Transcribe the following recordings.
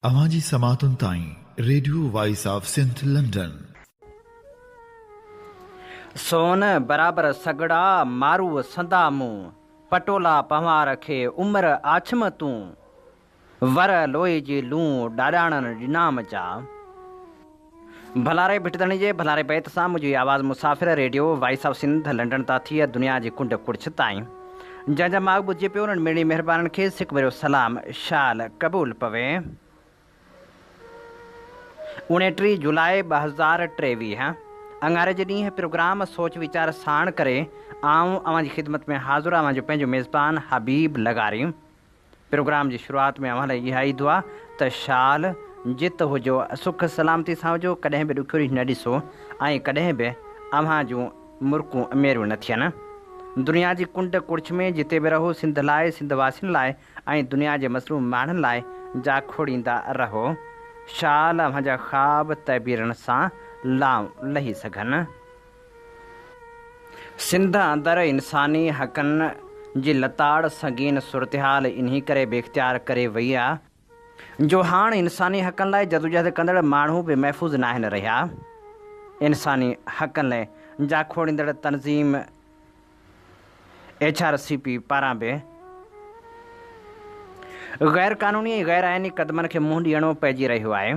अवांजी समातुन ताईं radio voice of Sindh London. सोन बराबर सगड़ा मारू संदा मुँह पटोला पवार खे उम्र आछम तूं वर लोई जी लूं डाडाणन डिनाम जा। भलारे भिटदणी जे भलारे बैत सां मुंहिंजी आवाज़ मुसाफ़िर radio voice of Sindh London तां थी दुनिया जी कुंड कुड़छ ताईं जंहिंजा माॻ ॿुधिजे पियो उन्हनि मेणी महिरबाननि खे सिक भेरो सलाम शाल क़बूल पवे। 29 जुलाई 2023 अंगारे जे ॾींहुं प्रोग्राम सोच वीचार साण करे आऊं अव्हां जी ख़िदमत में हाज़ुर आहियां जो पंहिंजो मेज़बान हबीब लगारी। प्रोग्राम जी शुरूआति में अव्हां लाइ इहा ई दुआ त शाल जित हुजो, सुख सलामती सां हुजो, कॾहिं बि ॾुखियाई न ॾिसो ऐं कॾहिं बि अव्हां जूं मुर्कूं मेरियूं न थियनि। दुनिया जी कुंड कुड़छ में जिते बि रहो सिंध लाइ, सिंध वासियुनि लाइ ऐं दुनिया जे मसरूम माण्हुनि लाइ जा खोड़ींदा रहो। शाल अव्हां जा ख़्वाब तइबीरनि सां लाऊं लही सघनि। सिंध अंदरि इंसानी हक़नि जी लताड़ संगीन सूरतहाल इन्ही करे बेख्तियार करे वई आहे जो हाणे इंसानी हक़नि लाइ जदोजहद कंदड़ माण्हू बि महफ़ूज़ न आहिनि रहिया। इंसानी हक़नि लाइ जा खोड़ींदड़ तनज़ीम HRCP पारां बि ग़ैर क़ानूनी ऐं ग़ैर आइनी क़दमनि खे मुंहुं ॾियणो पइजी रहियो आहे।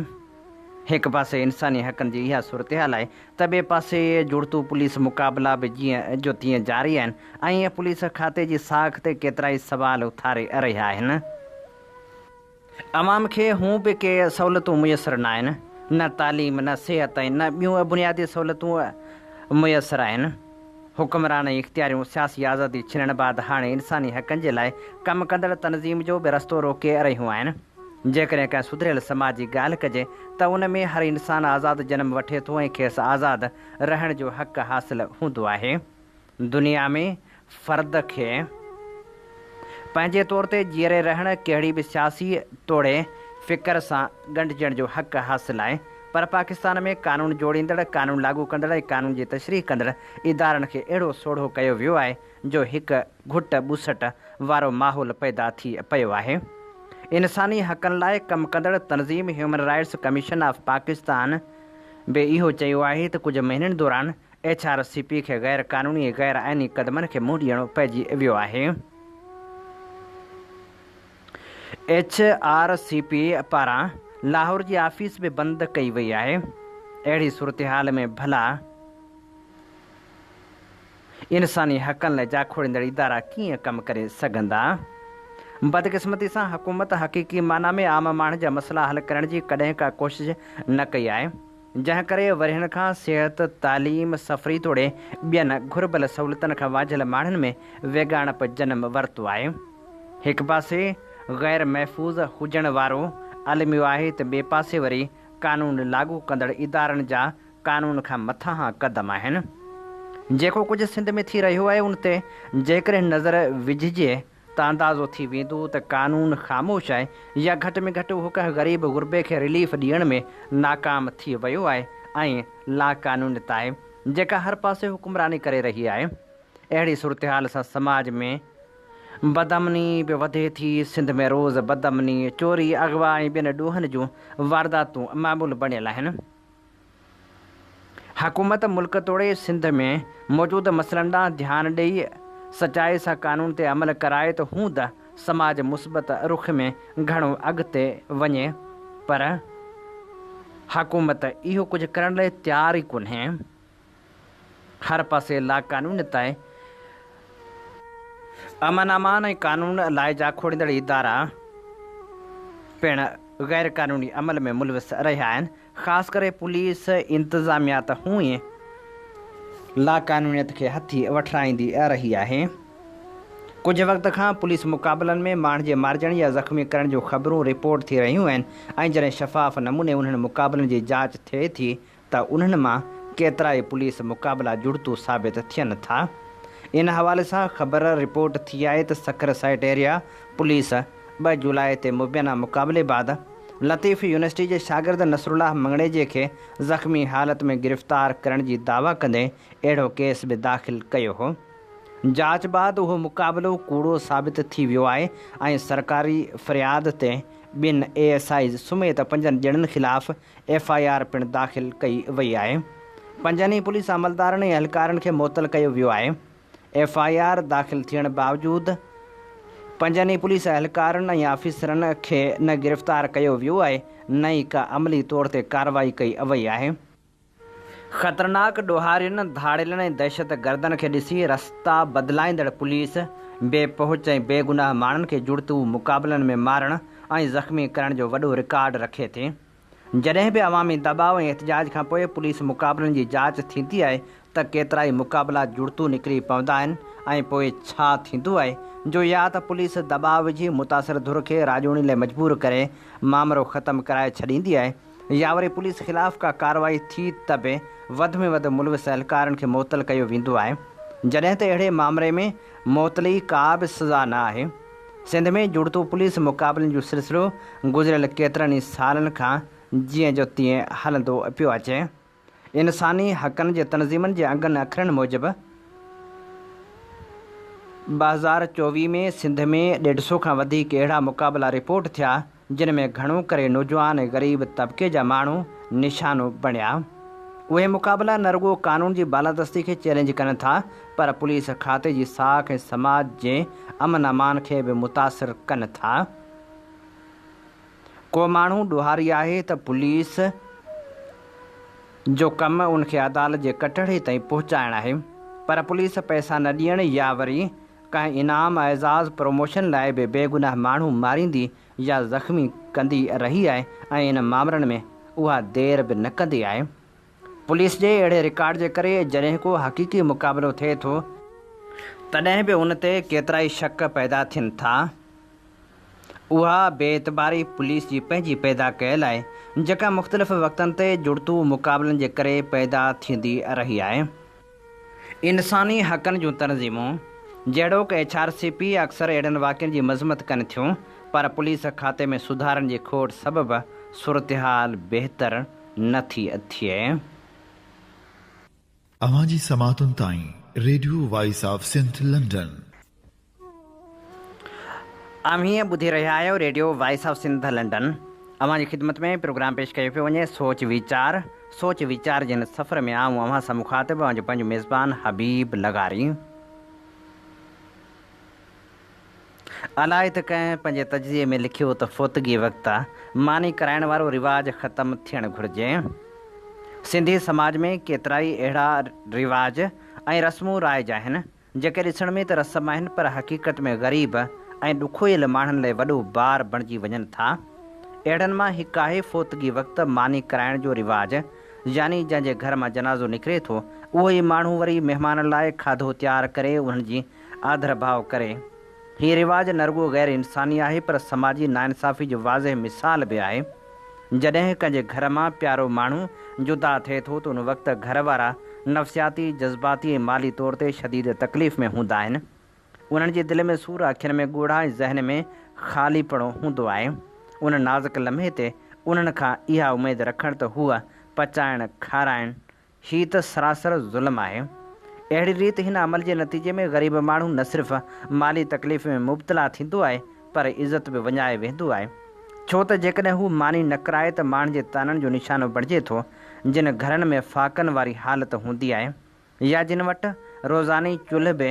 हिकु पासे इंसानी हक़नि जी इहा सूरतहाल आहे त ॿिए पासे जुड़तू पुलिस मुक़ाबला बि जीअं जो तीअं जारी आहिनि ऐं ईअं पुलिस खाते जी साख ते केतिरा ई सवाल उथारे रहिया आहिनि। अवाम खे हूं बि के सहूलियतूं मुयसरु न आहिनि, न तालीम, न सिहत ऐं न ॿियूं बुनियादी सहूलियतूं मुयसरु आहिनि। हुक्मरान ऐं इख़्तियारियूं सियासी आज़ादी छिनण बाद हाणे इंसानी हक़नि जे लाइ कमु कंदड़ तनज़ीम जो बि रस्तो रोके रहियूं आहिनि। जेकॾहिं कंहिं सुधरियल समाज जी ॻाल्हि कजे त उन में हर इंसानु आज़ादु जनमु वठे थो ऐं खेसि आज़ादु रहण जो हक़ु हासिलु हूंदो आहे। दुनिया में फ़र्द खे पंहिंजे तौर ते जीअरे रहण, कहिड़ी बि सियासी तोड़े फ़िक्र सां ॻंढिजण जो हक़ु हासिलु आहे, पर पाकिस्तान में क़ानून जोड़ींदड़, क़ानून लागू कंदड़ ऐं क़ानून जी तशरीह कंदड़ इदारनि खे अहिड़ो सोढ़ो कयो वियो आहे जो हिकु घुट ॿुसट वारो माहौल पैदा थी पियो आहे। इंसानी हक़नि लाइ कमु कंदड़ तनज़ीम human rights commission of Pakistan बि इहो चयो आहे त कुझु महीननि दौरान HRCP खे ग़ैर क़ानूनी ऐं ग़ैर आइनी क़दमनि खे मुंहुं ॾियणो पइजी वियो आहे। HRCP पारां लाहौर जी ऑफिस बि बंदि कई वई आहे। अहिड़ी सूरतहाल में भला इंसानी हक़नि लाइ जा खोड़ींदड़ इदारा कीअं कमु करे सघंदा? बदकिस्मती सां हुकूमत हक़ीक़ी माना में आम माण्हुनि जा मसइला हल करण जी कॾहिं का कोशिशि न कई आहे, जंहिं करे वरियनि खां सिहत, तालीम, सफ़री तोड़े ॿियनि घुरिबल सहूलियतुनि खां वाझियल माण्हुनि में वेगाणप जनमु वरितो आहे। हिकु पासे ग़ैर महफ़ूज़ हुजण वारो आलिमियो आहे त ॿिए पासे वरी क़ानून लागू कंदड़ इदारनि जा क़ानून खां मथां क़दम आहिनि। जेको कुझु सिंध में थी रहियो आहे उन ते जेकॾहिं नज़र विझिजे त अंदाज़ो थी वेंदो त क़ानून ख़ामोश आहे या घटि में घटि हू कंहिं ग़रीब गुरबे खे रिलीफ ॾियण में नाकाम थी वियो आहे ऐं लाक़ानूनियत आहे जेका हर पासे हुकुमरानी करे रही आहे। अहिड़ी सूरतहाल सां समाज में बदअमनी बि वधे थी। सिंध में रोज़ बदअमनी, चोरी, अगवा ऐं ॿियनि ॾोहनि जूं वारदातूं मामूलु बणियल आहिनि। हुकूमत मुल्क तोड़े सिंध में मौजूदु मसइलनि ॾांहुं ध्यानु ॾेई सचाई सां क़ानून ते अमल कराए त हूं त समाज मुस्बत रुख में घणो अॻिते वञे, पर हुकूमत इहो कुझु करण लाइ तयारु ई कोन्हे। हर पासे लाक़ानूनियत आहे। अमन अमान ऐं क़ानून लाइ जा खोड़ींदड़ इदारा पिणु ग़ैर क़ानूनी अमल में मुलविस रहिया आहिनि। ख़ासि करे पुलिस इंतिज़ामिया त हूअं ई लाक़ानूनियत खे हथी वठराईंदी रही आहे। कुझु वक़्त खां पुलिस मुक़ाबलनि में माण्हू जे मारिजण या ज़ख़्मी करण जूं ख़बरूं रिपोर्ट थी रहियूं आहिनि ऐं जॾहिं शफ़ाफ़ नमूने उन्हनि मुक़ाबलनि जी जांच थिए थी त उन्हनि मां केतिरा ई पुलिस मुक़ाबला जुड़तू साबित थियनि था। इन हवाले सां ख़बर रिपोर्ट थी आहे त सखर साइट एरिया पुलिस 2 जुलाई ते मुबैना मुक़ाबले बाद लतीफ़ यूनिवर्सिटी जे शागिर्द नसरुल्लाह मंगड़ेजे खे ज़ख़्मी हालत में गिरफ़्तार करण जी दावा कंदे अहिड़ो केस बि दाख़िल कयो हो। जांच बाद उहो मुक़ाबिलो कूड़ो साबित थी वियो आहे ऐं सरकारी फ़रियाद ते ॿिनि ASI समेत 5 ॼणनि ख़िलाफ़ु FIR पिणु दाख़िल कई वई आहे। 5 पुलिस अमलदारनि ऐं एहलकारनि खे मुअतल कयो वियो आहे। FIR दाख़िल थियण बावजूदि 5 पुलिस एहलकारनि ऐं ऑफिसरनि खे न गिरफ़्तार कयो वियो आहे, न ई का अमली तौर ते कार्रवाई कई वई आहे। ख़तरनाक ॾोहारियुनि, धाड़ेलनि ऐं दहशत गर्दनि खे ॾिसी रस्ता बदिलाईंदड़ पुलिस बेपहुच ऐं बेगुनाह माण्हुनि खे जुड़तू मुक़ाबलनि में मारण ऐं ज़ख़्मी करण जो वॾो रिकॉर्ड रखे थी। जॾहिं बि अवामी दबाव ऐं एहतजाज खां पोइ पुलिस मुक़ाबलनि जी जांच थींदी आहे त केतिरा ई मुक़ाबला जुड़तू निकिरी पवंदा आहिनि ऐं पोइ छा थींदो आहे जो या त पुलिस दबाव विझी मुतासिर धुर खे राॼोणी लाइ मजबूर करे मामिलो ख़तमु कराए छॾींदी आहे, या वरी पुलिस ख़िलाफ़ का कार्रवाई थी त बि वधि में वधि मुलविस एहलकारनि खे मुअतल कयो वेंदो आहे, जॾहिं त अहिड़े मामले में मुअतली का बि सज़ा न आहे। सिंध में जुड़तू पुलिस मुक़ाबलनि जो सिलसिलो गुज़िरियल केतिरनि ई सालनि खां जीअं जो तीअं हलंदो पियो अचे। इंसानी हक़नि जे तनज़ीमनि जे अङनि अखरनि मूजिबि 2024 में सिंध में 150 खां वधीक अहिड़ा मुक़ाबला रिपोर्ट थिया जिन में घणो करे नौजवान ऐं ग़रीब तबिके जा माण्हू निशानो बणिया। उहे मुक़ाबला न रुॻो क़ानून जी बालादस्ती खे चैलेंज कनि था, पर पुलिस खाते जी साख ऐं समाज जे अमन अमान खे बि मुतासिर कनि था। को माण्हू ॾोहारी आहे त पुलिस जो कमु उनखे अदालत जे कटहरे ताईं पहुचाइणु आहे, पर पुलिस पैसा न ॾियण या वरी कंहिं इनाम एज़ाज़ प्रमोशन लाइ बि बेगुनाह माण्हू मारींदी या ज़ख़्मी कंदी रही आहे ऐं इन मामलनि में उहा देरि बि न कंदी आहे। पुलिस जे अहिड़े रिकॉर्ड जे करे जॾहिं को हक़ीक़ी मुक़ाबिलो थिए थो तॾहिं बि उन ते केतिरा ई शक पैदा थियनि था। उहा बेइतबारी पुलिस जी पंहिंजी पैदा कयल आहे जेका मुख़्तलिफ़ वक़्तनि ते जुड़तू मुक़ाबलनि जे करे पैदा थींदी रही आहे। इंसानी हक़नि जूं तनज़ीमूं जहिड़ोक HRCP अक्सर अहिड़नि वाक़िअनि जी मज़म्मत कनि थियूं, पर पुलिस खाते में सुधारनि जी खोट सबबि सूरतहाल बहितर नथी थिए। अवां जी समातुनि ताईं radio voice of Sindh London. हीअं ॿुधी रहिया आहियो radio voice of Sindh London. अवां जी ख़िदमत में प्रोग्राम पेश कयो पियो वञे सोच वीचार जिन सफ़र में आऊं अवां सां मुखातिब ऐं पंहिंजो मेज़बान हबीब लगारी। अलाए त कंहिं पंहिंजे तजिज़िये में लिखियो त फ़ौतगी वक़्तु मानी कराइण वारो रिवाज ख़तमु थियणु घुरिजे। सिंधी समाज में केतिरा ई अहिड़ा रिवाज ऐं रस्मूं राइज आहिनि जेके ॾिसण में त रस्म आहिनि, पर हक़ीक़त में ग़रीब ऐं ॾुखोयल माण्हुनि लाइ वॾो बार बणिजी वञनि था। अहिड़नि मां हिकु आहे फ़ौतगी वक़्तु मानी कराइण जो रिवाज, यानी जंहिंजे घर मां जनाज़ो निकिरे थो उहो ई माण्हू वरी महिमाननि लाइ खाधो तयारु करे उन्हनि जी आदर भाव करे। हीअ रिवाज न रुॻो ग़ैर इंसानी आहे, पर समाजी नाइंसाफ़ी जो वाज़ह मिसाल बि आहे। जॾहिं कंहिंजे घर मां प्यारो माण्हू जुदा थिए थो त उन वक़्तु घर वारा नफ़सियाती, जज़्बाती ऐं माली तौर ते शदीद तकलीफ़ में हूंदा आहिनि। उन्हनि जे दिलि में सूर, अखियुनि में ॻोढ़ा ऐं ज़हन में ख़ालीपणो हूंदो आहे। उन नाज़ुक लम्हे ते उन्हनि खां इहा उमेदु रखणु त हूअ पचाइण खाराइण, हीअ त सरासर ज़ुल्म आहे। अहिड़ी रीति हिन अमल जे नतीजे में ग़रीब माण्हू न सिर्फ़ु माली तकलीफ़ में मुब्तला थींदो आहे, पर इज़त बि वञाए वेंदो आहे। छो त जेकॾहिं हू मानी न कराए त माण्हुनि जे ताननि जो निशानो बणिजे थो। जिन घरनि में फ़ाक़नि वारी हालति हूंदी आहे या जिन वटि रोज़ानी चुल्ह बि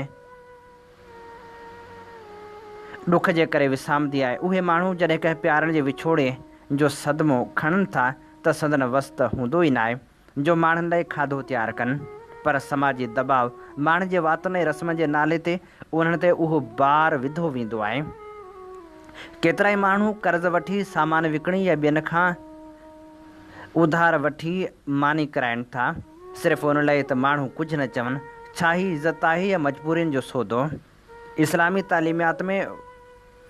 ॾुख जे करे विसामंदी आहे, उहे माण्हू जॾहिं कंहिं प्यारनि जे विछोड़े जो सदमो खणनि था त संदन वस्त हूंदो ई न आहे जो माण्हुनि लाइ खाधो तयारु कनि, पर समाजी दबाव माण्हुनि जे वातुनि ऐं रस्म जे नाले ते उन्हनि ते उहो बार विधो वेंदो आहे। केतिरा ई माण्हू कर्ज़ वठी सामान विकिणी या ॿियनि खां उधार वठी मानी कराइनि था, सिर्फ़ु उन लाइ त माण्हू कुझु न चवनि। छा ही इज़त आहे या मजबूरियुनि जो सौदो? इस्लामी तालीमियात में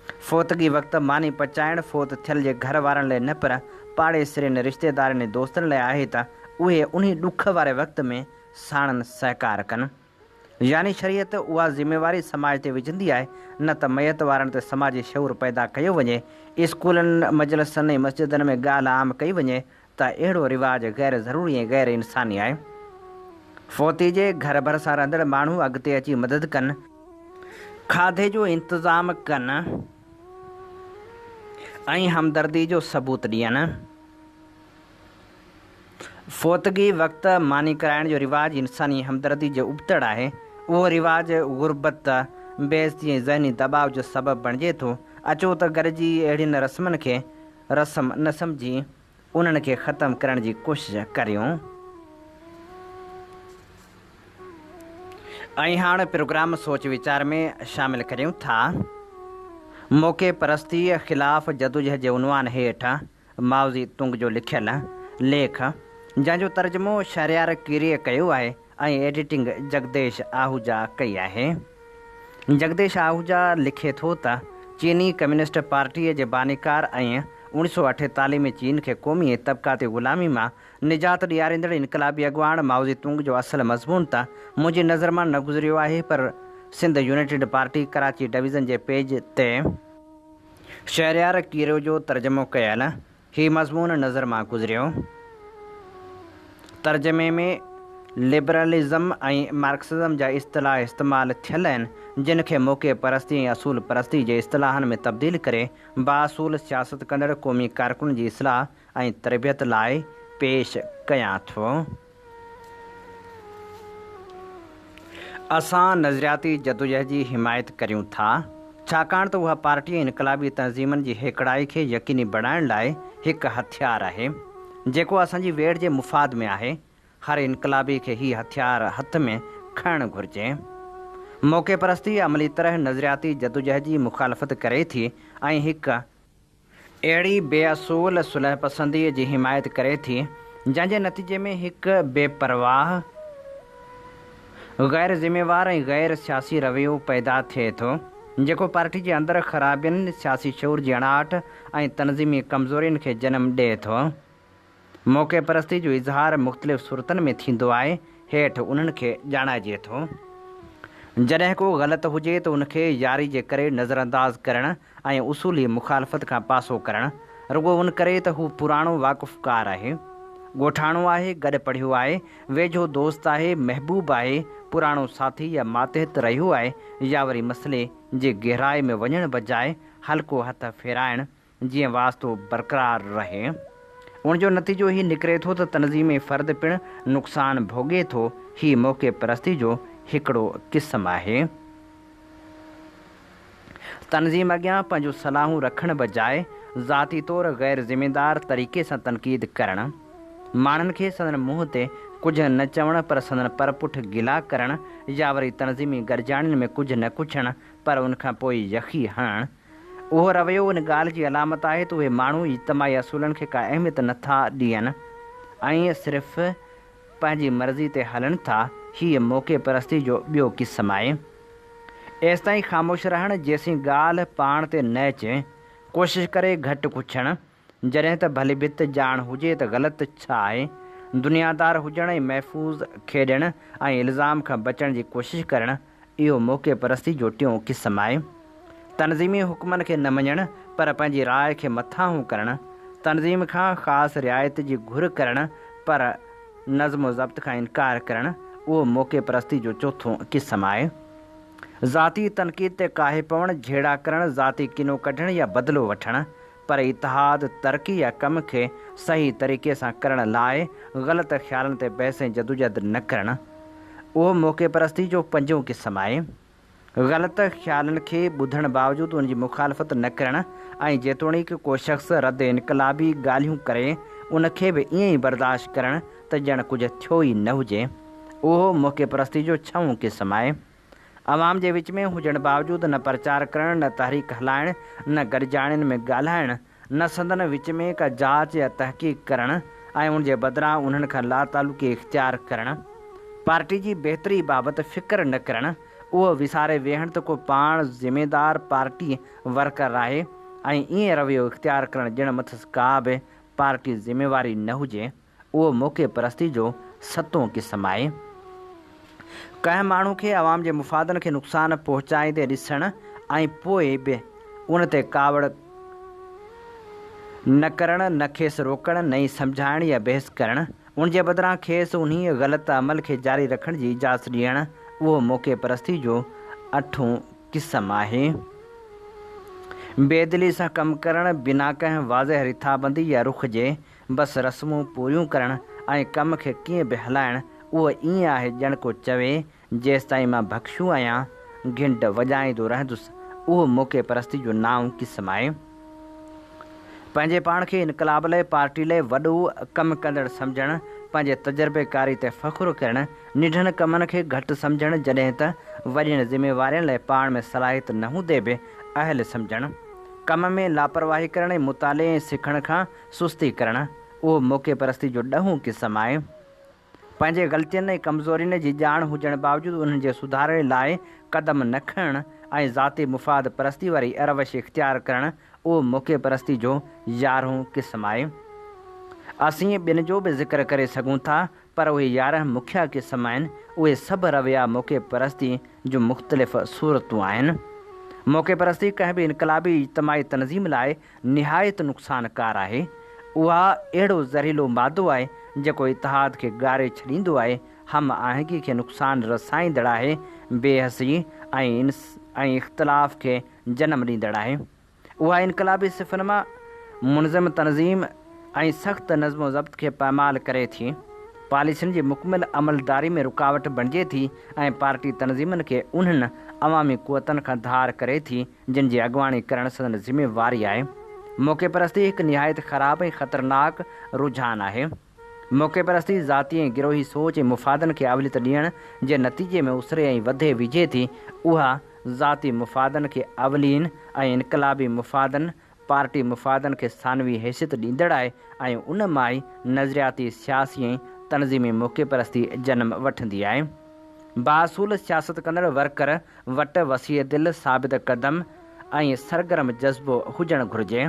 फ़ौतगी वक़्तु मानी पचाइण फ़ौत थियल जे घर वारनि लाइ न, पर पाड़ेसिरनि, रिश्तेदारनि ऐं दोस्तनि लाइ आहे त उहे उन ॾुख वारे वक़्त में साणनि सहकार कनि। यानी शरीयत उहा ज़िमेवारी समाज ते विझंदी आहे न त मयत वारनि ते समाजी शऊर पैदा कयो वञे। स्कूलनि, मजलिसनि ऐं मस्जिदनि में ॻाल्हि आम कई वञे त अहिड़ो रिवाज गैर ज़रूरी ऐं गैर इंसानी आहे। फ़ौती जे घर भरिसां रहंदड़ माण्हू अॻिते अची मदद कनि, खाधे जो इंतज़ाम कनि ऐं हमदर्दी जो सबूत ॾियनि। फ़ौतगी वक़्तु मानी कराइण जो रिवाज इंसानी हमदर्दी जो उबतड़ आहे। उहो रिवाज गुरबत, बेइज़ती ऐं ज़हनी दबाव जो सबबु बणिजे थो। अचो त गॾिजी अहिड़ियुनि रस्मनि खे रस्म न सम्झी उन्हनि खे ख़तमु करण जी कोशिशि करियूं। ऐं हाणे प्रोग्राम सोच वीचार में शामिलु करियूं था। मौक़े परस्तीअ ख़िलाफ़ जदोजहद जे उनवान हेठि माउज़ी तुंग जो लिखियलु लेख, जंहिंजो तर्जुमो शहरयार कीरीअ कयो आहे ऐं एडिटिंग जगदेश आहूजा कई आहे। जगदेश आहूजा लिखे थो त चीनी कम्युनिस्ट पार्टीअ जे बानीकार ऐं 1948 में चीन खे क़ौमी ऐं तबक़ाती ग़ुलामी मां निजात ॾियारींदड़ इनक़लाबी अॻुवाण माउज़ी तुंग जो असुलु मज़मून त मुंहिंजी नज़र मां न गुज़रियो आहे, पर Sindh united party Karachi division जे पेज ते शहरयार कीरो जो तर्जुमो कयल हीउ मज़मून नज़र मां गुज़रियो। तर्जुमे में लिबरलिज़म ऐं मार्क्सिज़म जा इस्तिलाह इस्तेमालु थियल आहिनि, जिन खे मौक़े परस्ती ऐं असूल परस्ती जे इस्तिलाहनि में तब्दील करे बासूल सियासत कंदड़ क़ौमी कारकुन जी इस्लाह ऐं तरबियत लाइ पेश कयां थो। असां नज़रियाती जदोजहद जी हिमायत करियूं था, छाकाणि त उहा पार्टी ऐं इनक़लाबी तंज़ीमनि जी हेकड़ाई खे यकीनी बणाइण लाइ हिकु हथियारु आहे, जेको असांजी वेड़ जे मुफ़ाद में आहे। हर इनक़लाबी खे हीउ हथियारु हथ में खणणु घुरिजे। मौक़े परस्ती अमली तरह नज़रियाती जदोजहद जी मुखालफ़त करे थी ऐं हिकु अहिड़ी बेअसूल सुलह पसंदीअ जी हिमायत करे थी, जंहिंजे नतीजे में हिकु बेपरवाह, ग़ैर ज़िम्मेवार ऐं ग़ैर सियासी रवैयो पैदा थिए थो, जेको पार्टी जे अंदरि ख़राबियुनि, सियासी शऊर जी अणाहट ऐं तनज़ीमी कमज़ोरियुनि खे जनमु ॾिए थो। मौक़े परस्ती जो इज़हार मुख़्तलिफ़ सूरतनि में थींदो आहे। हेठि उन्हनि खे ॼाणाइजे थो। जॾहिं को ग़लति हुजे त उनखे यारी जे करे नज़रअंदाज़ करणु ऐं उसूली मुखालफ़त खां पासो करणु, रुॻो उन करे त हू पुराणो वाक़ुफ़कार आहे, ॻोठाणो आहे, गॾु पढ़ियो आहे, वेझो दोस्त आहे, महबूब आहे, पुराणो साथी या मातहत रहियो आहे, या वरी मसइले जे गहराई में वञण बजाए हल्को हथ फेराइणु, जीअं वास्तो बरक़रार रहे। उनजो नतीजो ही निकिरे थो त तनज़ीमी फ़र्द पिणु नुक़सानु भोॻे थो। ही मौक़े परस्ती जो हिकिड़ो क़िस्म आहे। तनज़ीम अॻियां पंहिंजूं सलाहूं रखण बजाए ज़ाती तौरु ग़ैर ज़िमेदार तरीक़े सां तनक़ीद करणु, माण्हुनि खे संदन मुंहं ते कुझु न चवणु पर संदन परपुठ गिला करणु, या वरी तनज़ीमी गॾिजाणियुनि में कुझु न कुझणु पर उनखां पोइ यखी हणणु, उहो रवैयो उन ॻाल्हि जी अलामत आहे त उहे माण्हू इज्तमाही असूलनि खे का अहमियत नथा ॾियनि ऐं सिर्फ़ु पंहिंजी मर्ज़ी ते हलनि था। हीअ मौक़े परस्ती जो ॿियो क़िस्म आहे। एसिताईं ख़ामोश रहणु जेसीं ॻाल्हि पाण ते न अचे, कोशिशि करे घटि पुछणु, जॾहिं त भली भित ॼाण हुजे त ग़लति छा आहे, दुनियादार हुजणु ऐं महफ़ूज़ खेॾणु ऐं इल्ज़ाम खां बचण जी कोशिशि करणु, इहो मौक़े परस्ती जो टियों क़िस्म आहे। तनज़ीमी हुकमनि खे न मञणु पर पंहिंजी राय खे मथां करणु, तनज़ीम खां ख़ासि रिआयत जी घुर करणु पर नज़्म ज़ब्त खां इनकार करणु, उहो मौक़े परस्ती जो चोथों क़िस्म आहे। ज़ाती तनक़ीद ते काहे पवणु, झेड़ा करणु, ज़ाती किनो कढणु या बदिलो वठणु, पर इतिहाद, तरक़ी या कम खे सही तरीक़े सां करण लाइ ग़लति ख़्यालनि ते बहस ऐं जदोजहद न करणु, उहो मौक़े परस्ती जो पंजों क़िस्म आहे। ग़लति ख़्यालनि खे ॿुधण बावजूदि उनजी मुखालफ़त न करणु ऐं जेतोणीकि को शख़्स रद्द इनक़लाबी ॻाल्हियूं करे उनखे बि ईअं ई बर्दाश्त करणु त ॼण कुझु थियो ई न हुजे, उहो मौक़े परस्ती जो छहों क़िस्म आहे। अवाम जे विच में हुजण बावजूदि न प्रचार करणु, न तहरीक हलाइणु, न गॾिजाणियुनि में ॻाल्हाइणु, न संदन विच में का जांच या तहक़ीक़ करणु ऐं उनजे बदिरां उन्हनि खां लातालुकी इख़्तियार करणु, पार्टी जी बहितरी बाबति फ़िक्र न करणु, उहो विसारे वेहणु त को पाण ज़िमेदार पार्टी वर्कर आहे ऐं ईअं रवैयो इख़्तियार करणु ॼण मथसि का बि पार्टी ज़िमेवारी न हुजे, उहो मौक़े परस्ती जो सतों क़िस्म आहे। कंहिं माण्हू खे अवाम जे मुफ़ादनि खे नुक़सानु पहुचाईंदे ॾिसणु ऐं पोइ बि उन ते कावड़ न करणु, न खेसि रोकणु, न ई सम्झाइणु या बहस करणु, उनजे बदिरां खेसि उन ग़लति अमल खे जारी रखण जी इजाज़त ॾियणु, उहो मौक़े परस्ती जो अठों क़िस्म आहे। बेदिली सां कमु करणु बिना कंहिं वाज़ह रिथाबंदी या रुख जे बसि रस्मूं पूरियूं करणु ऐं कम खे कीअं बि हलाइणु उहो ईअं आहे ॼण को चवे जेसि ताईं मां बख़्शू आहियां घिंड वॼाईंदो रहंदुसि। उहो मौक़े परस्ती जो नाऊं क़िस्म आहे। पंहिंजे पाण खे इनकलाब लाइ पार्टी लाइ वॾो कमु कंदड़ सम्झणु, पंहिंजे तजुर्बेकारी ते फ़ख़ुरु करणु, निढनि कमनि खे घटि सम्झणु जॾहिं त वॾियुनि ज़िमेवारियुनि लाइ पाण में सलाहियत न हूंदे बि अहल सम्झणु, कम में लापरवाही करणु, मुताले ऐं सिखण खां सुस्ती करणु उहो मौक़े परस्ती जो ॾहों क़िस्म आहे। पंहिंजे ग़लतियुनि ऐं कमज़ोरियुनि जी ॼाण हुजण बावजूदु उन्हनि जे सुधारे लाइ क़दम न खणणु ऐं ज़ाती मुफ़ाद परस्ती वारी अरवश इख़्तियार करणु उहो मौक़े परस्ती जो 11हों क़िस्म आहे। असीं ॿिनि जो बि ज़िक्र करे सघूं था, पर उहे 11 मुख्य क़िस्म आहिनि। उहे सभु रविया मौक़े परस्ती जो मुख़्तलिफ़ सूरतूं आहिनि। मौक़े परस्ती कंहिं बि इनकलाबी इज्तमाही तनज़ीम लाइ निहायत नुक़सानकार आहे। उहा अहिड़ो ज़हरीलो मादो आहे जेको इतिहाद खे ॻारे छॾींदो आहे, हम आहंगी खे नुक़सानु रसाईंदड़ आहे, बेहसी ऐं इख़्तिलाफ़ खे जनमु ॾींदड़ आहे। उहा इनकलाबी सिफ़नि मां मुनज़म तनज़ीम ऐं सख़्तु नज़्मो ज़ब्त खे पामाल करे थी, पॉलिसियुनि जी मुकमिल अमलदारी में रुकावट बणिजे थी ऐं पार्टी तनज़ीमुनि खे उन्हनि अवामी क़ुवतनि खां धार करे थी जिन जी अॻुवाणी करणु संदनि ज़िमेवारी आहे। मौक़े परस्ती हिकु निहायत ख़राबु ऐं ख़तरनाक रुझान आहे। मौक़े परस्ती ज़ाती ऐं गिरोही सोच ऐं मुफ़ादनि खे अवलियत ॾियण जे नतीजे में उसरे ऐं वधे विझे थी। उहा ज़ाती मुफ़ादनि खे अवलीन ऐं इनकलाबी मुफ़ादनि पार्टी मुफ़ादनि खे सानवी हैसियत ॾींदड़ आहे ऐं उन मां ई नज़रियाती सियासी ऐं तनज़ीमी मौक़े परस्ती जनम वठंदी आहे। बासूल सियासत कंदड़ वर्कर वटि वसीअ दिलि, साबित क़दम ऐं सरगर्म जज़्बो हुजणु घुरिजे।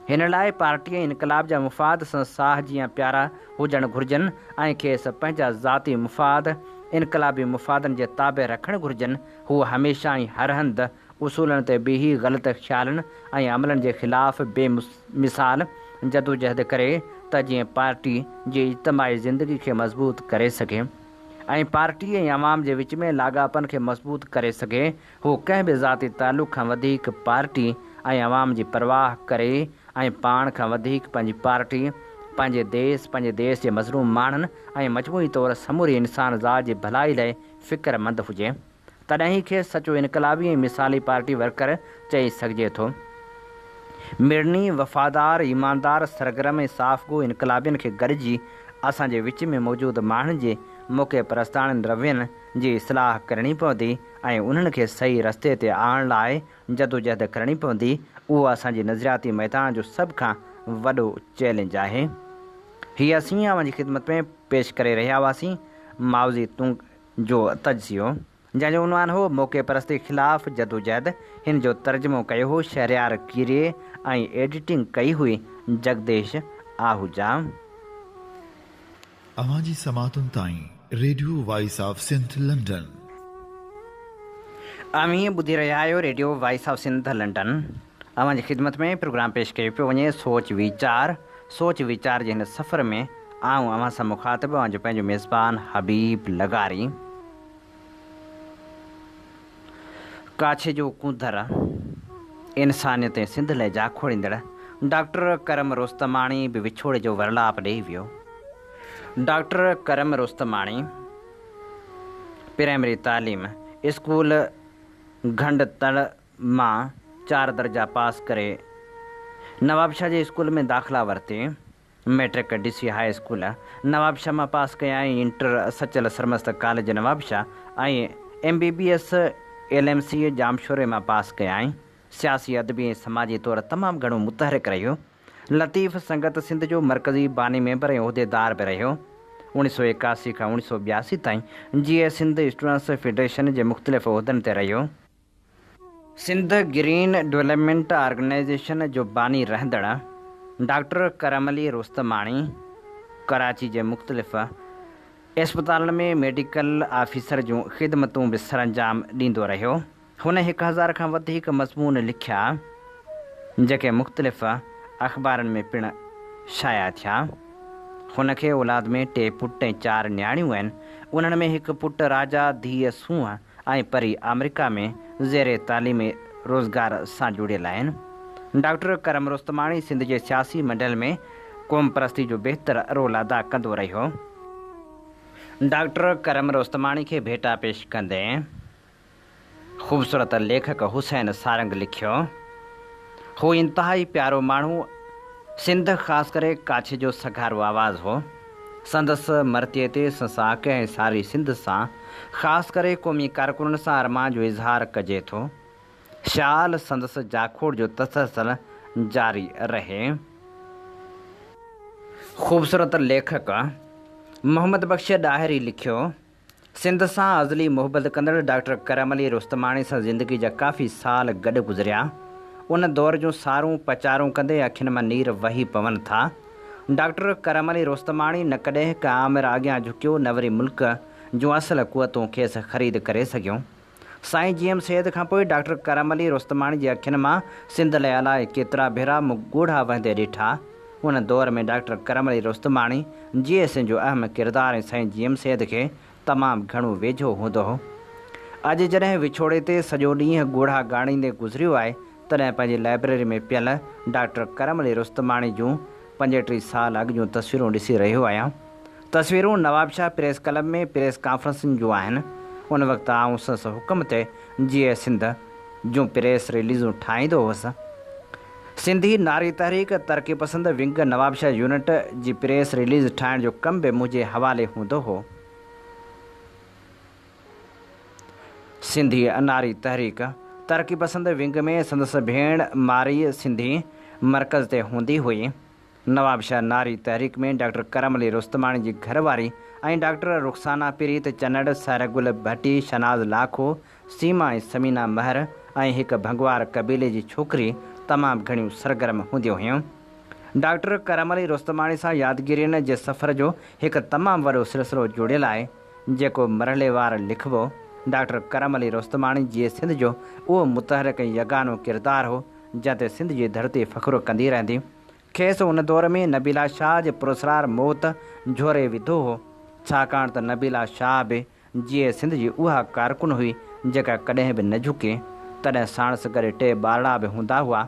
हिन लाइ पार्टी ऐं इनकलाब जा मुफ़ाद साह जीअं प्यारा हुजणु घुरिजनि ऐं खेसि पंहिंजा ज़ाती मुफ़ाद इनकलाबी मुफ़ादनि जे ताबे रखणु घुरिजनि। हू हमेशह ई हर हंधि उसूलनि ते बीही ग़लति ख़्यालनि ऐं अमलनि जे ख़िलाफ़ बेमिसाल जदोजहद करे त जीअं पार्टी जी इज्तमाही ज़िंदगी खे मज़बूत करे सघे ऐं पार्टी ऐं अवाम जे विच में लाॻापन खे मज़बूत करे सघे। हू कंहिं बि ज़ाती तालुक़ खां वधीक पार्टी ऐं अवाम जी परवाह करे ऐं पाण खां वधीक पंहिंजी पार्टी, पंहिंजे देश जे मज़लूम माण्हुनि ऐं मजमूई तौरु समूरी इंसान ज़ात जी भलाई लाइ फ़िक्रमंद हुजे, तॾहिं ई खे सचो इनकलाबी ऐं मिसाली पार्टी वर्कर चई सघिजे थो। मिड़नी, वफ़ादार, ईमानदार, सरगर्म ऐं साफ़गो इनकलाबियुनि खे गॾिजी असांजे विच में मौजूदु माण्हुनि जे मौक़े परस्ताणनि रवैयनि जी इस्लाह करणी पवंदी ऐं उन्हनि खे सही रस्ते ते आणण लाइ जदोजहद करणी पवंदी। उहो असांजे नज़रियाती मैदान जो सभ खां वॾो चैलेंज आहे। हीअ असीं अवां जी ख़िदमत में पेश करे रहिया हुआसीं माउज़ी तुंग जो तजियो, जंहिंजो उनवान हो मौक़े परस्ती ख़िलाफ़ जदोजहद। हिन जो तर्जुमो कयो हो शहरयार कीरे ऐं एडिटिंग कई हुई जगदेश आहूजा। अवां जी समातुनि ताईं radio voice of Sindh London. अमीं ॿुधी रहिया आहियो radio voice of Sindh London. अवां जी ख़िदमत में प्रोग्राम पेश कयो पियो वञे सोच वीचार जे हिन सफ़र में आऊं अवां सां मुखातिब अवां जो पंहिंजो मेज़बान हबीब लगारी। काछे जो कूंदर इंसानियत ऐं सिंध लाइ जाखोड़ींदड़ डॉक्टर करम रोस्तमाणी बि विछोड़े जो वरलाप ॾेई वियो। डॉक्टर करम रोस्तमाणी प्राइमरी तालीम स्कूल घंडतड़ मां 4 दर्जा पास करे नवाबशाह जे स्कूल में दाख़िला वरिती। Matric DC high school Nawabshah मां पास कया ऐं इंटर सचल सरमस्त कॉलेज नवाबशाह ऐं MBBS LMC जामशोरे मां पास कया। सियासी अदबी ऐं समाजी तौरु तमामु घणो मुतहरिक रहियो। लतीफ़ संगत सिंध जो मरकज़ी बानी मेंबर ऐं उहिदेदार बि रहियो। 1981 खां 1982 ताईं GA सिंध स्टूडेंट्स फेडरेशन जे मुख़्तलिफ़ उहिदनि ते रहियो। सिंध ग्रीन डेवलपमेंट ऑर्गेनाइज़ेशन जो बानी रहंदड़ डॉक्टर करम अली रोस्तमाणी कराची जे मुख़्तलिफ़ अस्पतालनि में मेडिकल ऑफिसर जूं ख़िदमतूं बि सरअंजाम ॾींदो रहियो। हुन 1000 खां वधीक मज़मून लिखिया जेके मुख़्तलिफ़ अख़बारनि में पिणु शाया थिया। हुनखे औलाद में 3 पुट ऐं 4 नियाणियूं आहिनि। उन्हनि में हिकु पुटु राजा, धीअ सूंह ऐं परी अमेरिका में ज़ेरे तालीम रोज़गार सां जुड़ियल आहिनि। डॉक्टर करम रुस्तमाणी सिंध जे सियासी मंडल में क़ौम परस्ती जो बहितर रोल अदा कंदो रहियो। डॉक्टर करम रुस्तमाणी खे भेटा पेश कंदे ख़ूबसूरत लेखक हुसैन सारंग लिखियो, हू इंतहाई प्यारो माण्हू, सिंध ख़ासि करे काछ जो सघारो आवाज़ हो। संदसि मरतीअ ते संसाक ऐं सारी सिंध सां ख़ासि करे क़ौमी कारकुननि सां अरमान जो इज़हार कजे थो। शाल संदसि जाखोड़ जो तसलसल जारी रहे। ख़ूबसूरत लेखक मोहम्मद बख्श ॾाहिरी लिखियो, सिंध सां अज़ली मुहबत कंदड़ डॉक्टर करम अली रुस्तमाणी सां ज़िंदगी जा काफ़ी साल गॾु गुज़रिया। उन दौर जूं सारूं पचारूं कंदे अखियुनि मां नीर वही पवनि था। डॉक्टर करम अली रुस्तमाणी न कॾहिं का आमिर अॻियां झुकियो, न वरी मुल्क जूं असल क़ुवतूं खेसि ख़रीद करे सघियूं। साईं जी एम सैद खां पोइ डॉक्टर करम अली रुस्तमाणी जे अखियुनि मां सिंध लाइ अलाए केतिरा भेरा ॻोढ़ा वहंदे ॾिठा। उन दौर में डॉक्टर करम अली रुस्तमाणी GS जो अहम किरदारु ऐं साईं जी एम सैद खे तमामु घणो वेझो हूंदो हो। अॼु जॾहिं विछोड़े ते सॼो ॾींहुं ॻोढ़ा ॻाणींदे गुज़रियो आहे, तॾहिं पंहिंजी लाइब्रेरी में पियल डॉक्टर करम अली रुस्तमाणी जूं 35 साल अॻु जूं तस्वीरूं ॾिसी रहियो आहियां। तस्वीरूं नवाबशाह प्रेस क्लब में प्रेस कॉन्फ्रेंसिंग जूं आहिनि। उन वक़्तु आउं संदसि हुकुम ते GS सिंध जूं प्रेस रिलीज़ूं ठाहींदो हुअसि। सिंधी नारी तहरीक तरक़ी पसंद विंग नवाबशाह यूनिट जी प्रेस रिलीज़ ठाहिण जो कम बि मुंहिंजे हवाले हूंदो हो। सिंधी नारी तहरीक तरक़ी पसंद विंग में संदसि भेण मारी सिंधी मरकज़ ते हूंदी हुई। नवाबशाह नारी तहरीक में डॉक्टर करम अली रुस्तमाणी जी घरवारी ऐं डॉक्टर रुखसाना पीरीत चन्नड़, सायरगुल भट्टी, शनाज़ लाखो, सीमा ऐं समीना महर ऐं हिकु भंगवार कबीले जी छोकिरी तमामु घणियूं सरगर्म हूंदियूं हुयूं। डॉक्टर करम अली रुस्तमाणी सां यादगिरियुनि जे सफ़र जो हिकु तमामु वॾो सिलसिलो जुड़ियल आहे, जेको मरहलेवार लिखिबो। डॉक्टर करम अली रुस्तमाणी GS सिंध जो उहो मुतहरिक ऐं यगानो किरदारु हो, जिते सिंध जी धरती फ़ख़्रु कंदी रहंदी। खेसि उन दौर में नबीला शाह जे पुरस्रार मौत झोरे विधो हो, छाकाणि त नबीला शाह बि GS सिंध जी उहा कारकुन हुई जेका कॾहिं बि न झुके। तॾहिं साणसि गॾु 2 ॿारड़ा बि हूंदा हुआ।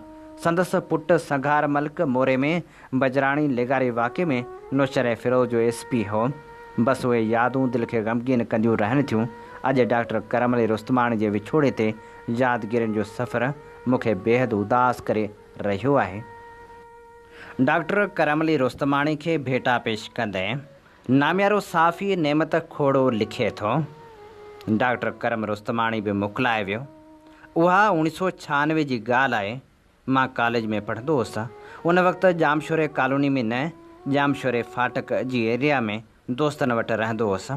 संदसि पुटु संघार मलिक मोरे में बजराणी लेगारी वाक़े में नुशर फ़िरोज़ जो SP हो। बसि उहे यादूं दिलि खे ग़मगीन कंदियूं रहनि थियूं। अॼु डॉक्टर करम अली रुस्तमाणी जे विछोड़े ते यादगिरियुनि जो सफ़र मूंखे बेहदि उदास करे रहियो आहे। डॉक्टर करम अली रुस्तमाणी खे भेटा पेश कंदे नामियारो साफ़ी नेमत खोड़ो लिखे थो, डॉक्टर करम रुस्तमाणी बि मोकिलाए वियो। उहा 1996 जी ॻाल्हि आहे। मां कॉलेज में पढ़ंदो हुअसि। उन वक़्तु जामशोरे कॉलोनी में न, जामशोरे फाटक जी एरिया में दोस्तनि वटि रहंदो हुअसि।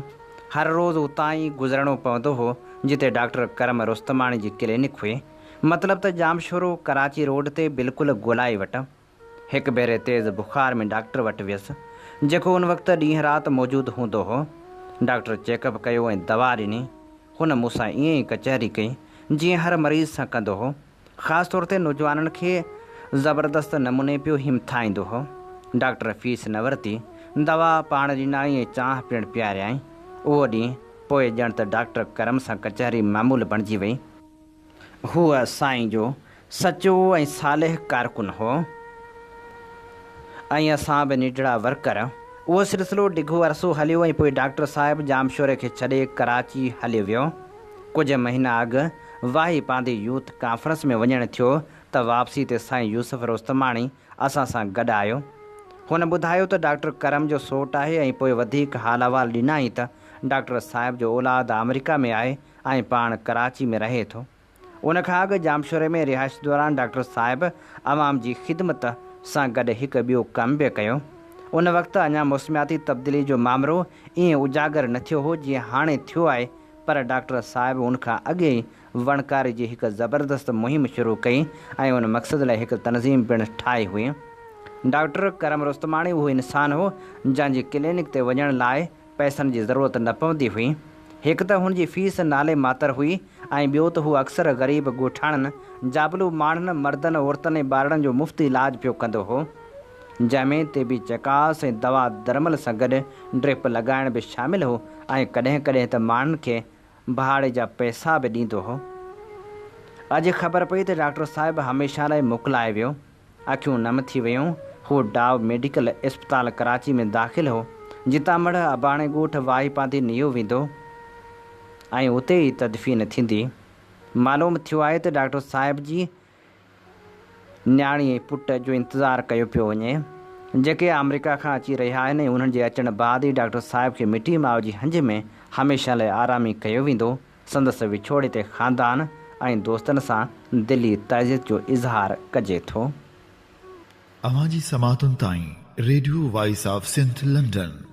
हर रोज़ु उतां ई गुज़रणो पवंदो हो जिते डॉक्टर करम रुस्तमाणी जी क्लिनिक हुई। मतिलबु त जामशोरो कराची रोड ते बिल्कुलु गोलाई वटि। हिकु भेरे तेज़ बुख़ार में डॉक्टर वटि वियुसि, जेको उन वक़्तु ॾींहुं राति मौजूदु हूंदो हो। डॉक्टर चेकअप कयो ऐं दवा ॾिनी। हुन मूंसां ईअं ई कचहरी कई जीअं हर मरीज़ सां कंदो हो। ख़ासि तौर ते नौजवाननि खे ज़बरदस्त नमूने पियो हिमथाईंदो हो। डॉक्टर फीस न वरिती, दवा पाण ॾिनाई ऐं चांहि पिणु पीआरियाई। उहो ॾींहुं पोइ ॼण त डॉक्टर करम सां कचहरी मामूल बणिजी वई। हूअ साईं जो सचो ऐं सालेह कारकुन हो ऐं असां बि निडड़ा वर्कर। उहो सिलसिलो डिघो अरसो हलियो ऐं पोइ डॉक्टर साहिबु जामशोरे खे छॾे कराची हली वियो। कुझु महीना अॻु वाही पांदी यूथ कॉन्फ्रेंस में वञणु थियो त वापसी ते साईं यूसुफ रुस्तमाणी असां सां गॾु आयो। हुन ॿुधायो त डॉक्टर करम जो सोट आहे ऐं पोइ वधीक हाल अहिवाल ॾिनाई त डॉक्टर साहिब जो औलाद अमेरिका में आहे ऐं पाण कराची में रहे थो। उन खां अॻु जामशोरे में रिहाइश दौरान डॉक्टर साहिबु अवाम जी ख़िदमत सां गॾु हिकु ॿियो कमु बि कयो। उन वक़्तु अञा मौसमियाती तब्दीली जो मामिलो ईअं उजागर न थियो हो जीअं हाणे थियो आहे, पर डॉक्टर साहिबु उनखां अॻे ई वणकारी जी हिकु ज़बरदस्त मुहिम शुरू कई ऐं उन मक़सद लाइ हिकु तनज़ीम पिणु ठाही हुई। डॉक्टर करम रुस्तमाणी उहो इंसानु हो जंहिंजी क्लिनिक ते वञण लाइ पैसनि जी ज़रूरत न पवंदी हुई। हिकु त हुनजी फीस नाले मातर हुई ऐं ॿियो त हू अक्सर ग़रीब ॻोठाणनि, जाबलू माण्हुनि, मर्दनि, औरतुनि ऐं ॿारनि जो मुफ़्त इलाज पियो कंदो हो, जंहिंमें ते बि चकास ऐं दवा दरमल सां गॾु ड्रिप लॻाइण बि शामिलु हो ऐं कॾहिं कॾहिं त माण्हुनि खे भाड़े जा पैसा बि ॾींदो हो। अॼु ख़बर पई त डॉक्टर साहिबु हमेशह लाइ मोकिलाए वियो। अखियूं नम थी वियूं। हू डाव मेडिकल इस्पताल कराची में दाख़िल हो, जितां मड़ अबाणे ॻोठ वाही पांधी नियो वेंदो ऐं उते ई तदफ़ीन थींदी। मालूम थियो आहे त डॉक्टर साहिब जी न्याणी ऐं पुट जो इंतज़ारु कयो पियो वञे, जेके अमेरिका खां अची रहिया आहिनि। उन्हनि जे अचण बाद ई डॉक्टर साहिब खे मिटी माउ जी हंज में हमेशह लाइ आरामी कयो वेंदो। संदसि विछोड़े ते ख़ानदान ऐं दोस्तनि सां दिली तइज़ियत जो इज़हार कजे थो। अवां जी समातुनि ताईं radio voice of Sindh London.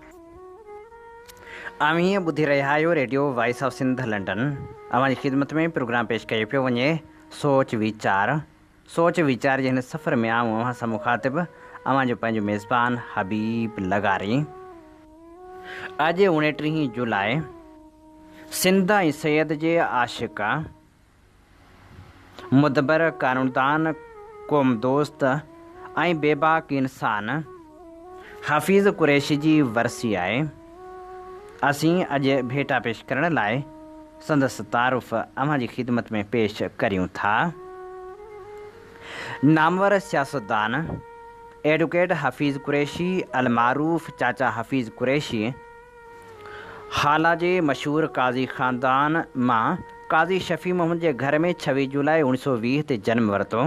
हीअं ॿुधी रहिया आहियो radio voice of Sindh London. अवां जी ख़िदमत में प्रोग्राम पेश कयो पियो वञे सोच वीचार। सोच वीचार जे हिन सफ़र में आऊं अव्हां सां मुखातिब अव्हां जो पंहिंजो मेज़बान हबीब लगारी। अॼु 29 जुलाई सिंध ऐं सैयद जे आशिक़ा मुदबर कानूनदान क़ौम दोस्त ऐं बेबाक इंसान हफ़ीज़ कुरैशी जी वरसी आहे। असीं अॼु भेटा पेश करण लाइ संदसि तारुफ़ अव्हां जी ख़िदमत में पेश करियूं था। नामवर सियासतदान एडवोकेट हफ़ीज़ कुरैशी अलमारूफ़ चाचा हफ़ीज़ कुरैशी हाला जे मशहूर काज़ी ख़ानदान मां काज़ी शफ़ी मोहम्मद जे घर में 26 जुलाई 1920 ते जन्म वरितो।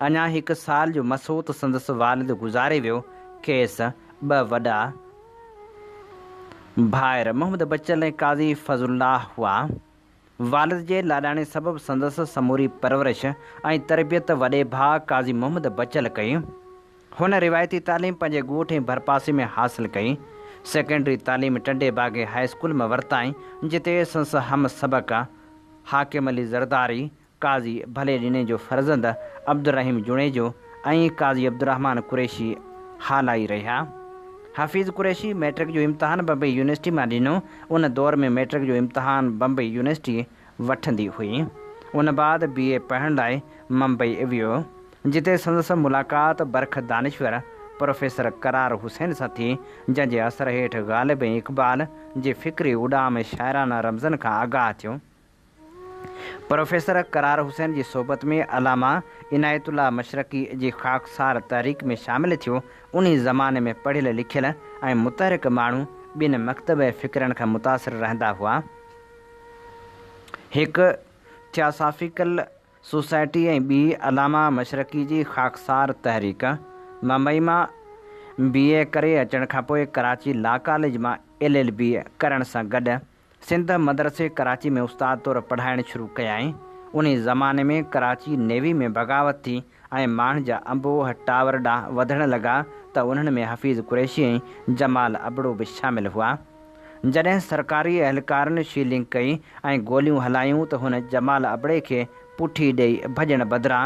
अञा हिकु साल जो मसोत संदसि वालिद गुज़ारे वियो। खेसि 2 वॾा भाइर मोहम्मद बचल ऐं काज़ी फज़ुल्लाह हुआ। वालिद जे लाॾाणे सबबि संदसि समूरी परवरिश ऐं तरबियत वॾे भाउ काज़ी मोहम्मद बचल कई। हुन रिवायती तालीम पंहिंजे ॻोठ ऐं भरपासे में हासिलु कई। सेकेंडरी तालीम टंडे बाग़े हाई स्कूल में वरिताईं, जिते संदसि हम सबक़ हाकिम अली ज़रदारी, काज़ी भले ॾीने जो फर्ज़ंद अब्दुर्रहीम जुणेजो ऐं काज़ी अब्दुर्रहमान कुरैशी हालाई रहिया। हफ़ीज़ कुरैशी मैट्रिक जो इम्तिहान बम्बई यूनिवर्सिटी मां ॾिनो। उन दौर में मैट्रिक जो इम्तिहान बम्बई यूनिवर्सिटी वठंदी हुई। उन बाद BA पढ़ण लाइ मुंबई वियो, जिते संदसि मुलाक़ात बरख दानिश्वर प्रोफेसर करार हुसैन सां थी, जंहिंजे असर हेठि ग़ालिब ऐं इक़बाल जे फ़िक्री उॾाम ऐं शाइराना रमज़नि खां आगाह थियो। प्रोफेसर करार हुसैन जी सोबत में अलामा इनायतुल्लाह मशरक़ी जी ख़ाकसार तहरीक में शामिल थियो। उन ज़माने में पढ़ियल लिखियल ऐं मुतहरिक माण्हू ॿिनि मकतब ऐं फ़िक्रनि खां मुतासिर रहंदा हुआ। हिकु थियोसाफ़िकल सोसाइटी ऐं ॿी अलामा मशरक़ी जी ख़ाकसार तहरीक। मुंबई मां BA करे अचण खां पोइ कराची लॉ कॉलेज मां LLB करण सां गॾु सिंध मदरसे कराची में उस्ताद तौरु पढ़ाइणु शुरू कयाईं। उन ज़माने में कराची नेवी में बग़ावत थी ऐं माण्हुनि जा अंबोह टावर ॾांहुं वधणु लॻा त उन्हनि में हफ़ीज़ कुरैशी ऐं जमाल अबड़ो बि शामिलु हुआ। जॾहिं सरकारी अहलकारनि शीलिंग कई ऐं गोलियूं हलायूं त हुन जमाल अबड़े खे पुठी ॾेई भॼण बदिरां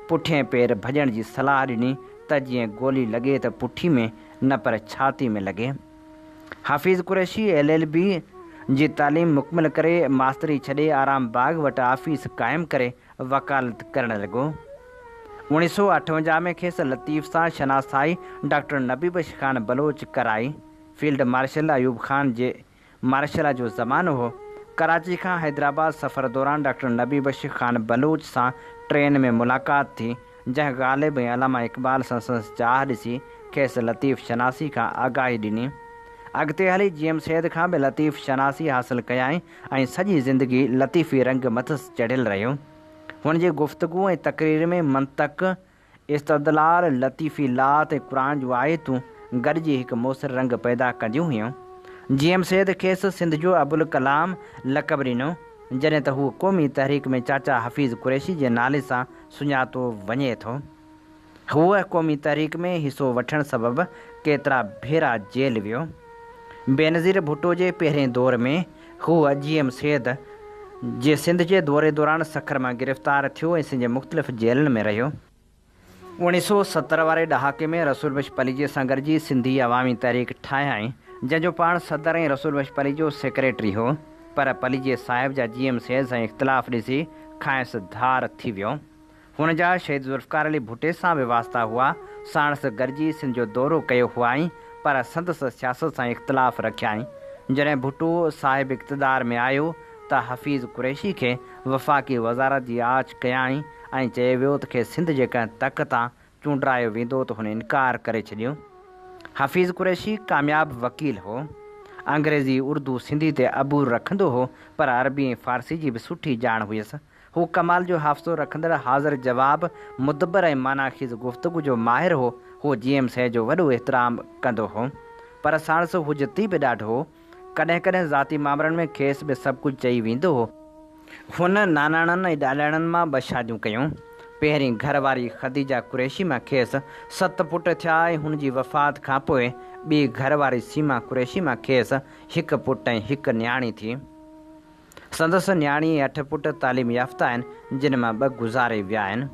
पुठिएं पेर भॼण जी सलाह ॾिनी त जीअं गोली लॻे त पुठी में न पर छाती में लॻे। हफ़ीज़ कुरैशी LLB जी तालीम मुकमिल करे मास्तरी छॾे आराम बाग वटि ऑफ़िस क़ाइमु करे वकालत करणु लॻो। 1958 में खेसि लतीफ़ सां शनासाई डॉक्टर नबीबख्श ख़ान बलोच कराई। फील्ड मार्शल अयूब ख़ान जे मार्शल जो ज़मानो हो। कराची खां हैदराबाद सफ़र दौरान डॉक्टर नबीबख्श ख़ान बलोच सां ट्रेन में मुलाक़ात थी, जंहिं ग़ालिब ऐं अलामा इक़बाल सां संदसि चाह ॾिसी खेसि लतीफ़ शनासी खां आगाही ॾिनी। अॻिते हली GM सैद खां बि लतीफ़ शनासी हासिलु कयाईं ऐं सॼी ज़िंदगी लतीफ़ी रंग मथसि चढ़ियलु रहियो। हुन जी गुफ़्तगू ऐं तक़रीर में मंतक़, इस्तदलाल, लतीफ़ी लात ऐं क़ुरान जूं आयतूं गॾिजी हिकु मोसर रंग पैदा कंदियूं हुयूं। GM सैद खेसि सिंध जो अबुल कलाम लक़ब ॾिनो, जॾहिं त हू क़ौमी तहरीक में चाचा हफ़ीज़ कुरैशी जे नाले सां सुञातो वञे थो। हूअ क़ौमी तहरीक में हिसो वठण सबबि केतिरा भेरा जेल वियो। बेनज़ीर भुट्टो जे पहिरें दौर में हूअ GM सैद जे सिंध जे दौरे दौरान सखर मां गिरफ़्तार थियो ऐं सिंध जे मुख़्तलिफ़ जेलनि में रहियो। 1970 वारे ॾहाके में रसूल बख्श पलीजीअ सां गॾिजी सिंधी अवामी तहरीक ठाहियाईं, जंहिंजो पाण सदर ऐं रसूल बख्श पली जो सेक्रेटरी हो। पर पलीजीअ साहिब जा GM सैद सां इख़्तिलाफ़ ॾिसी खांइसि धार थी वियो। हुन जा शहीद ज़ुल्फ़कार अली भुट्टे सां बि वास्ता हुआ। साणसि गॾिजी सिंध जो दौरो कयो हुआईं, पर संदसि सियासत सां इख़्तिलाफ़ रखियाईं। जॾहिं भुट्टो साहिब इक़्तिदार में आयो त हफ़ीज़ कुरैशी खे वफ़ाक़ी वज़ारत जी आछ कयाई ऐं चयो वियो त खे सिंध जे कंहिं तक तां चूंडायो वेंदो त हुन इनकार करे छॾियो। हफ़ीज़ कुरैशी कामयाब वकील हो। अंग्रेज़ी उर्दू सिंधी ते अबूर रखंदो हो, पर अरबी ऐं फ़ारसी जी बि सुठी ॼाण हुयसि। हू कमाल जो हाफ़्ज़ो रखंदड़, हाज़िर जवाब, मुदबर ऐं मानाख़ीज़ गुफ़्तगू जो माहिर हो। हू GM साहिब जो वॾो एतिराम कंदो हो, पर साणस हुजती बि ॾाढो हो। कॾहिं कॾहिं ज़ाती मामलनि में खेसि बि सभु कुझु चई वेंदो हो। हुन नानाणनि ऐं ॾाॾाणनि मां 2 शादियूं कयूं। पहिरीं घरवारी ख़दीजा कुरैशी मां खेसि 7 पुट थिया ऐं हुनजी वफ़ात खां पोइ ॿी घरवारी सीमा कुरैशी मां खेसि 1 पुटु ऐं 1 न्याणी थी। संदसि न्याणी 8 पुट तालीम याफ़्ता आहिनि, जिन मां 2 गुज़ारे विया आहिनि।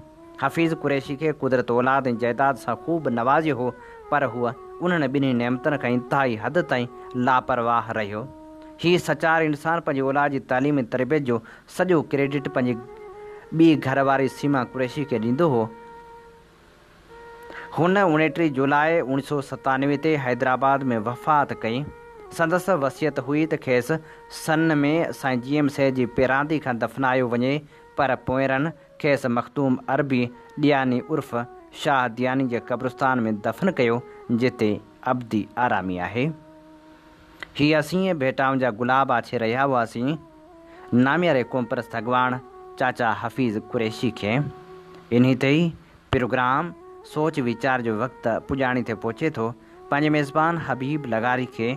हफ़ीज़ कुरैशी खे कुदरत औलाद ऐं जाइदाद सां ख़ूब नवाज़ियो हो, पर हूअ उन्हनि ॿिन्ही नेमतनि खां इंतिहाई हद ताईं लापरवाह रहियो। हीउ सचार इंसान पंहिंजी औलाद जी तालीम ऐं तरबियत जो सॼो क्रेडिट पंहिंजी ॿी घरवारी सीमा कुरैशी खे ॾींदो हो। हुन 29 जुलाई 1997 ते हैदराबाद में वफ़ात कई। संदसि वसियत हुई त खेसि सन में साईं GM साहिब जी पेरांदी खां दफ़नायो वञे, पर पोइरनि खेसि मख़दूम अरबी ॾियानी उर्फ़ शाह दियानी जे क़ब्रिस्तान में दफ़न कयो, जिते अब्दी आरामी आहे। हीअ असीं भेटाउनि जा गुलाब आछे रहिया हुआसीं। नामियारे क़ौमपरस्त अॻवान चाचा हफ़ीज़ कुरैशी खे। इन्ही ते ई प्रोग्राम सोच वीचार जो वक़्तु पुॼाणी ते पहुचे थो। पंहिंजे मेज़बान हबीब लगारी खे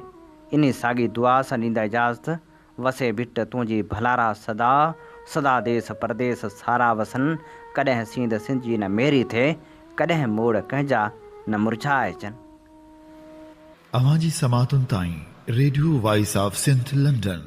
इन साॻी दुआ सां ॾींदा इजाज़त। वसे भिट तुंहिंजी भलारा सदा, सदा देस परदेस सारा वसन। कॾहिं सींद सिंध जी न मेरी थिए, कॾहिं मोड़ कंहिंजा न मुरझाए अचनि। अवां जी समातुनि ताईं radio voice of Sindh London.